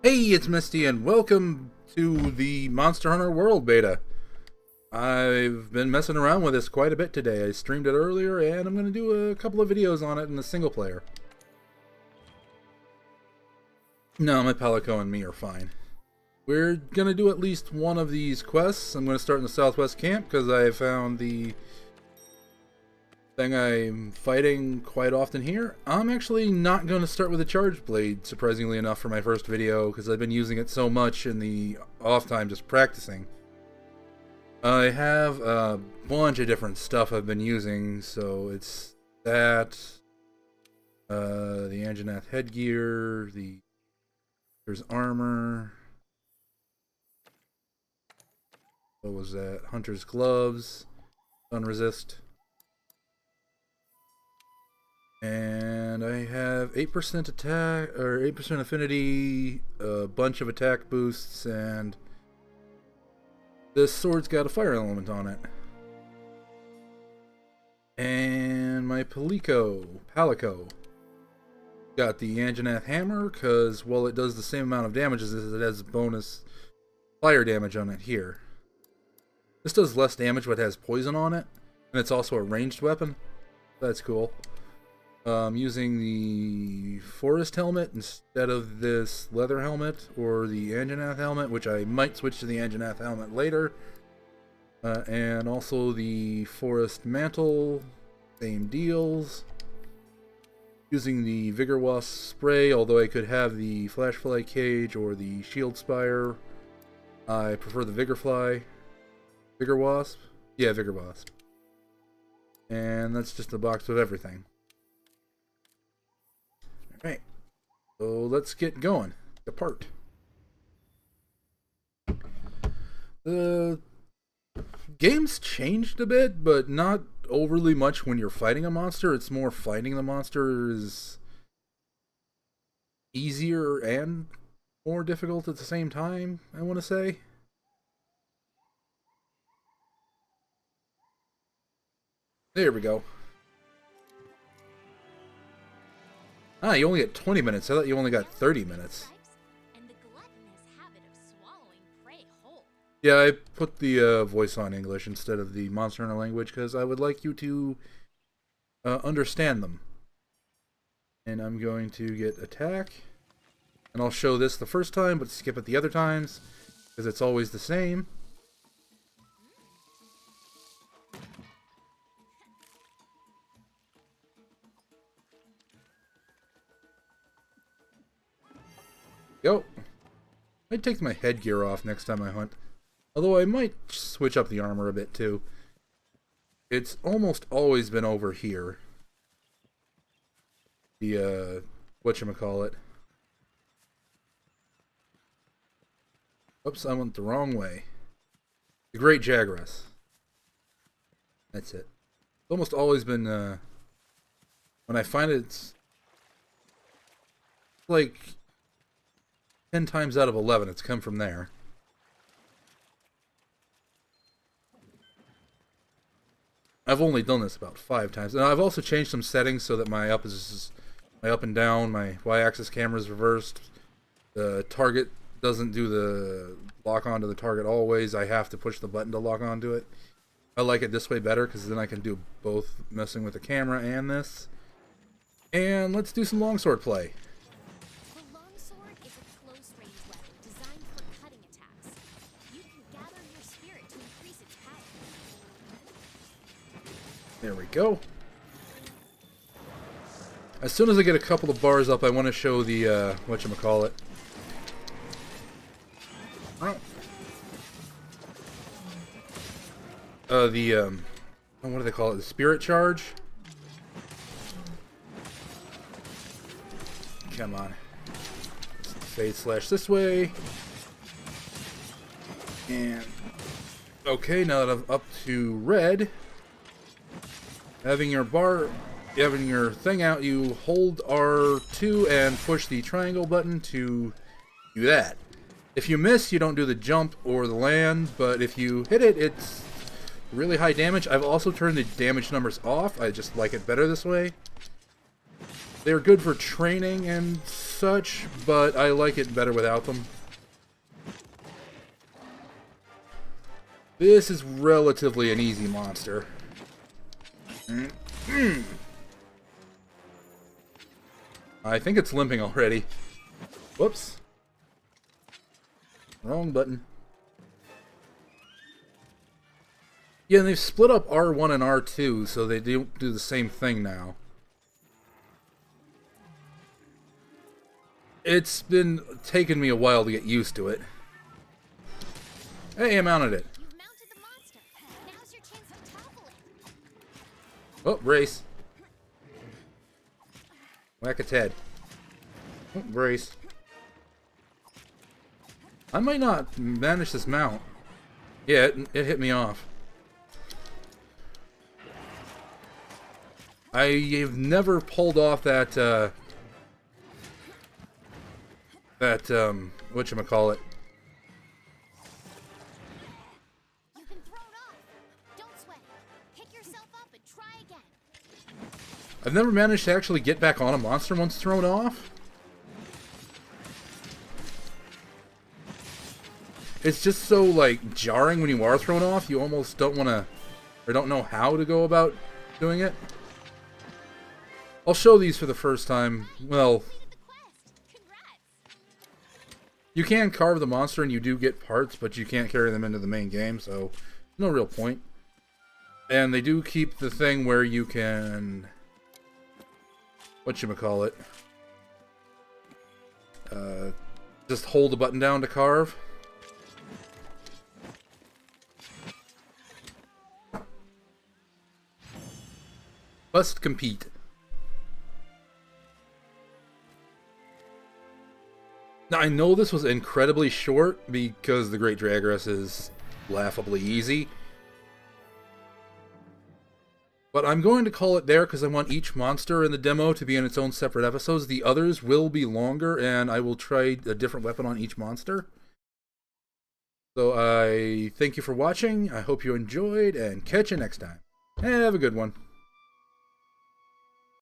Hey, it's Misty, and welcome to the Monster Hunter World Beta. I've been messing around with this quite a bit today. I streamed it earlier, and I'm going to do a couple of videos on it in the single player. No, my Palico and me are fine. We're going to do at least one of these quests. I'm going to start in the Southwest Camp, because I found the thing I'm fighting quite often here. I'm actually not going to start with a charged blade, surprisingly enough, for my first video, because I've been using it so much in the off time just practicing. I have a bunch of different stuff I've been using, so it's that, the Anjanath headgear, there's armor, what was that, hunter's gloves, sun resist. And I have 8% attack, or 8% affinity, a bunch of attack boosts, and this sword's got a fire element on it. And my Palico, got the Anjanath hammer, because, well, it does the same amount of damage as this, it has bonus fire damage on it here. This does less damage, but it has poison on it, and it's also a ranged weapon. That's cool. Using the forest helmet instead of this leather helmet or the Anjanath helmet, which I might switch to the Anjanath helmet later. And also the forest mantle, same deals. Using the Vigor Wasp spray, although I could have the Flashfly cage or the Shield Spire. I prefer the Vigor Wasp? Yeah, Vigor Wasp. And that's just a box of everything. Alright, so let's get going. Depart. The game's changed a bit, but not overly much when you're fighting a monster. It's more fighting the monster is easier and more difficult at the same time, I want to say. There we go. Ah, you only get 20 minutes. I thought you only got 30 minutes. Yeah, I put the voice on English instead of the Monster Hunter language because I would like you to understand them. And I'm going to get attack. And I'll show this the first time, but skip it the other times because it's always the same. Go. I'd take my headgear off next time I hunt. Although I might switch up the armor a bit too. It's almost always been over here. The, whatchamacallit. Oops, I went the wrong way. The Great Jagras. That's it. It's almost always been, when I find it, it's like 10 times out of 11, it's come from there. I've only done this about 5 times. And I've also changed some settings so that my up and down, my Y-axis camera is reversed. The target doesn't do the lock onto the target always. I have to push the button to lock onto it. I like it this way better because then I can do both messing with the camera and this. And let's do some longsword play. There we go. As soon as I get a couple of bars up, I want to show the, whatchamacallit. What do they call it? The spirit charge? Come on. Fade slash this way. And, okay, now that I'm up to red, having your thing out, you hold R2 and push the triangle button to do that. If you miss, you don't do the jump or the land, but if you hit it, it's really high damage. I've also turned the damage numbers off. I just like it better this way. They're good for training and such, but I like it better without them. This is relatively an easy monster. I think it's limping already. Whoops. Wrong button. Yeah, and they've split up R1 and R2, so they don't do the same thing now. It's been taking me a while to get used to it. Hey, I mounted it. You've mounted the monster. Now's your chance to topple it. Oh, brace. Whack its head. Oh, brace. I might not manage this mount. Yeah, it hit me off. I've never pulled off that, whatchamacallit. You've been thrown off. Don't sweat it. Pick yourself up and try again. I've never managed to actually get back on a monster once thrown off. It's just so, like, jarring when you are thrown off, you almost don't want to, or don't know how to go about doing it. I'll show these for the first time. Well, Completed the quest. Congrats. you can carve the monster and you do get parts, but you can't carry them into the main game, so no real point. And they do keep the thing where you can, whatchamacallit, just hold the button down to carve. Must compete. Now, I know this was incredibly short because the Great Jagras is laughably easy. But I'm going to call it there because I want each monster in the demo to be in its own separate episodes. The others will be longer, and I will try a different weapon on each monster. So I thank you for watching. I hope you enjoyed, and catch you next time. Have a good one.